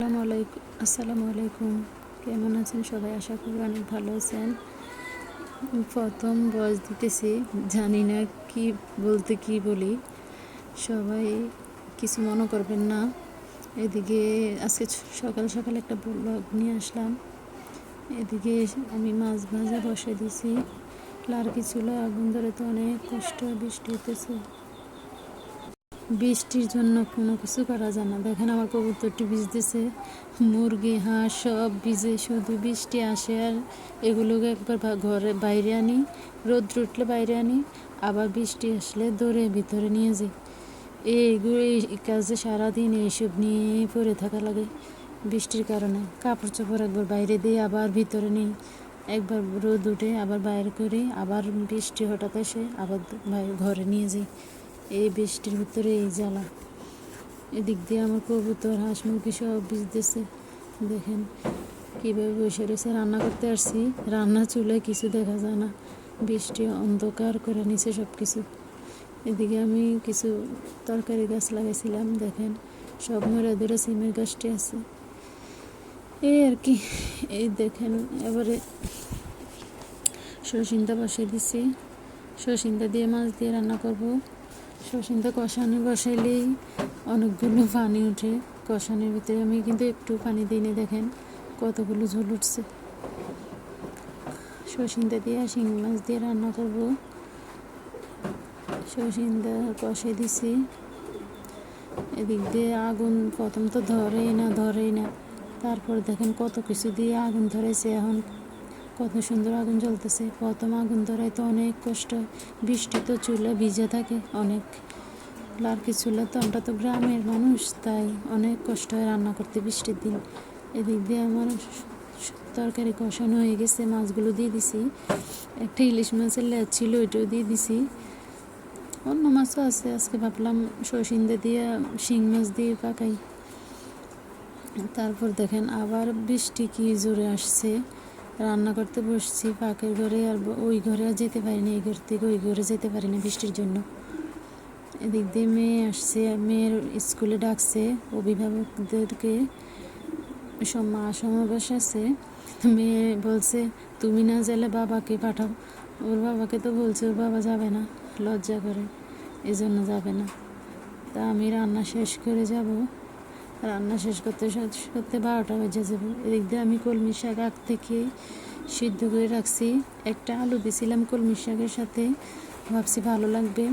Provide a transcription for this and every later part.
আসসালামু আলাইকুম। কেমন আছেন সবাই? আশা করি অনেক ভালো আছেন। প্রথম ভয়েস দিতেছি, জানি না কি বলতে কি বলি, সবাই কিছু মনে করবেন না। এদিকে আজকে সকাল সকাল একটা ব্লগ নিয়ে আসলাম। এদিকে আমি মাছ ভাজা বসে দিছি, লার্কি চুলা আগুন ধরে তো অনেক কষ্ট, বৃষ্টি হতেছে। বৃষ্টির জন্য কোনো কিছু করা যায় না। দেখেন আমার কবুতরটি ভিজতেছে, মুরগি হাঁস সব ভিজে, শুধু বৃষ্টি আসে আর এগুলোকে একবার ঘরে বাইরে আনি, রোদ্র উঠলে বাইরে আনি, আবার বৃষ্টি আসলে দৌড়ে ভিতরে নিয়ে যাই। এইগুলো এই কাজে সারাদিন এইসব নিয়ে পড়ে থাকা লাগে। বৃষ্টির কারণে কাপড় চোপড় একবার বাইরে দিই, আবার ভিতরে নিই, একবার রোদ উঠে আবার বাইরে করি, আবার বৃষ্টি হঠাৎ এসে আবার ঘরে নিয়ে যাই। এই বৃষ্টির ভিতরে এই জ্বালা। এদিক দিয়ে আমার কবুতর হাঁস মুরগি সব ভিজতেছে। দেখেন কীভাবে বসে রয়েছে। রান্না করতে আসছি, রান্না চুলায় কিছু দেখা যায় না, বৃষ্টি অন্ধকার করে নিছে সব কিছু। এদিকে আমি কিছু তরকারি গাছ লাগাইছিলাম, দেখেন সব মরে ধরে সিমের গাছটি আছে। এই আর কি। এই দেখেন এবারে সরষিন্দা বসিয়ে দিছি, সরষিন্দা দিয়ে মাছ দিয়ে রান্না করব। সরষিন্দা কষানি বসাইলেই অনেকগুলো পানি ওঠে। কষানির ভিতরে আমি কিন্তু একটু পানি দিই না, দেখেন কতগুলো ঝোল উঠছে। সরষিন্দা দিয়ে শিঙি মাছ দিয়ে রান্না করব। সরষিন্দা কষাই দিছি। এদিক দিয়ে আগুন প্রথম তো ধরেই না, তারপর দেখেন কত কিছু দিয়ে আগুন ধরেছে। এখন কত সুন্দর আগুন জ্বলতেছে। প্রথম আগুন ধরায় তো অনেক কষ্ট, বৃষ্টি তো চুলা ভিজে থাকে অনেক, লার্কি চুলা তো, আমরা তো গ্রামের মানুষ, তাই অনেক কষ্ট হয় রান্না করতে বৃষ্টির দিন। এদিক দিয়ে আমার তরকারি কষানো হয়ে গেছে, মাছগুলো দিয়ে দিছি। একটা ইলিশ মাছের লেজ ছিল, ওইটাও দিয়ে দিছি। অন্য মাছও আছে, আজকে ভাবলাম সরষিন্দা দিয়ে শিং মাছ দিয়ে পাকাই। তারপর দেখেন আবার বৃষ্টি কি জোরে আসছে। রান্না করতে বসছি পাকের ঘরে, আর ওই ঘরে আর যেতে পারি না, এই ঘর থেকে ওই ঘরে যেতে পারি না বৃষ্টির জন্য। এদিক দিয়ে মেয়ে আসছে, মেয়ের স্কুলে ডাকছে, অভিভাবকদেরকে সমাবেশ আছে। মেয়ে বলছে তুমি না গেলে বাবাকে পাঠাও। ওর বাবাকে তো বলছে, ওর বাবা যাবে না, লজ্জা করে, এজন্য যাবে না। তা আমি রান্না শেষ করে যাব। রান্না শেষ করতে 12টা বেজে যাবে। এদিক দিয়ে আমি কলমি শাক আগ থেকে সিদ্ধ করে রাখছি। একটা আলু দিয়েছিলাম কলমি শাকের সাথে, ভাবছি ভালো লাগবে,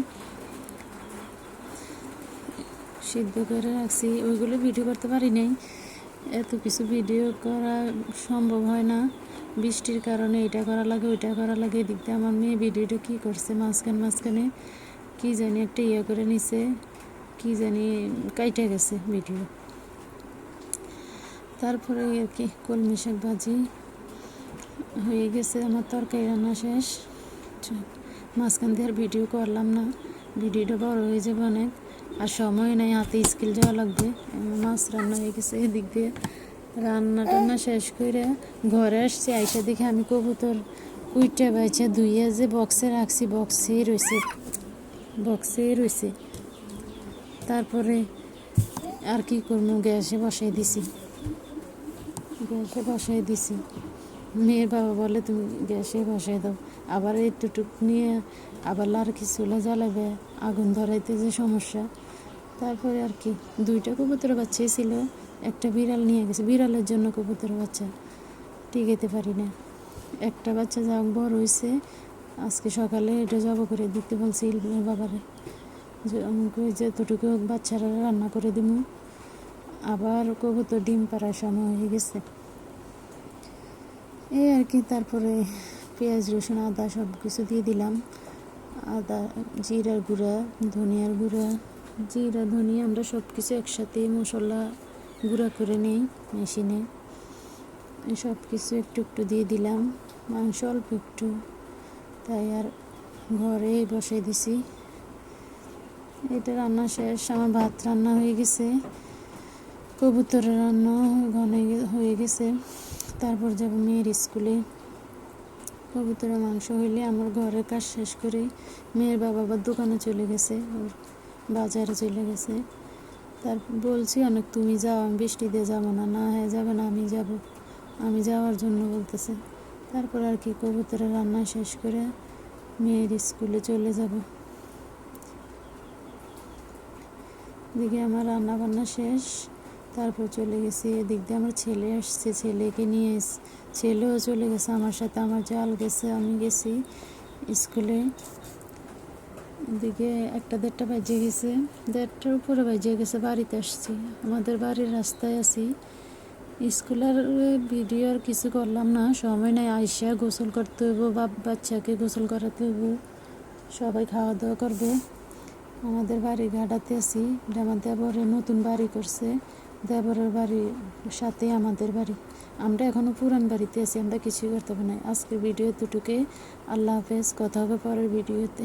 সিদ্ধ করে রাখছি। ওইগুলো ভিডিও করতে পারি নাই, এত কিছু ভিডিও করা সম্ভব হয় না বৃষ্টির কারণে। এটা করা লাগে, ওইটা করা লাগে। এদিক দিয়ে আমার মেয়ে ভিডিওটা কী করছে, মাঝখানে কী জানি একটা করে নিছে, কী জানি কাইটে গেছে ভিডিও। তারপরে আর কি কলমি শাক ভাজি হয়ে গেছে, আমার তরকারি রান্না শেষ। মাঝখান দিয়ে আর ভিডিও করলাম না, ভিডিওটা বড় হয়ে যাবে অনেক, আর সময় নাই, হাতে স্কিল যাওয়া লাগবে। মাছ রান্না হয়ে গেছে। এদিক দিয়ে রান্না শেষ করে ঘরে আসছি, আইসা দেখে আমি কবুতর কুইটা বাইচা ধুইয়া যে বক্সে রাখছি, বক্সে রয়েছে। তারপরে আর কি করবো, গ্যাসে বসাই দিছি। মেয়ের বাবা বলে তুমি গ্যাসে বসাই দাও, আবার একটুটুক নিয়ে আবার লার্কি চুলা জ্বালাবে, আগুন ধরাইতে যে সমস্যা। তারপরে আর কি 2টা কবুতর বাচ্চা ছিল, একটা বিড়াল নিয়ে গেছে, বিড়ালের জন্য কবুতর বাচ্চা টিকাইতে পারি না। একটা বাচ্চা যা বড় হয়েছে, আজকে সকালে এটা জব করে দিতে বলছি বাবারে, যে আমাকে যতটুকু বাচ্চারা রান্না করে দিব। আবার কবুতর ডিম পাড়ার সময় হয়ে গেছে, এই আর কি। তারপরে পেঁয়াজ রসুন আদা সব কিছু দিয়ে দিলাম। আদা, জিরার গুঁড়া, ধনিয়ার গুঁড়া, জিরা ধনিয়া আমরা সব কিছু একসাথে মশলা গুঁড়া করে নিই মেশিনে। সব কিছু একটু একটু দিয়ে দিলাম, মাংস অল্প একটু, তাই আর ঘরে বসে দিছি। এটা রান্না শেষ, আমার ভাত রান্না হয়ে গেছে, কবুতরের রান্না হয়ে গেছে। তারপর যাব মেয়ের স্কুলে। কবুতরের মাংস হইলে আমার ঘরের কাজ শেষ করে মেয়ের বাবা আবার দোকানে চলে গেছে, ওর বাজারে চলে গেছে। তার বলছি অনেক, তুমি যাও, আমি বৃষ্টিতে যাবো না। না, হ্যাঁ যাবে না, আমি যাব, আমি যাওয়ার জন্য বলতেছে। তারপর আর কি, কবুতরের রান্না শেষ করে মেয়ের স্কুলে চলে যাব। এদিকে আমার রান্না বান্না শেষ, তারপর চলে গেছি। এদিক দিয়ে আমার ছেলে আসছে, ছেলেকে নিয়ে ছেলেও চলে গেছে আমার সাথে। আমার জাল গেছে, আমি গেছি স্কুলে। এদিকে 1-1:30 বাজে গেছে, 1:30টার উপরে বাজে গেছে। বাড়িতে আসছি, আমাদের বাড়ির রাস্তায় আছি। স্কুলের ভিডিও আর কিছু করলাম না, সময় নাই। আইসা গোসল করতে হইব, বাচ্চাকে গোসল করাতে হইব, সবাই খাওয়া দাওয়া করবে। আমাদের বাড়ি ঘাটাতে আছি, এটা আমার দেবরে নতুন বাড়ি করছে। দেবরের বাড়ির সাথে আমাদের বাড়ি। আমরা এখনও পুরান বাড়িতে আছি, আমরা কিছুই করতে পারি না। আজকের ভিডিও এতটুকুই। আল্লাহ হাফেজ, কথা হবে পরের ভিডিওতে।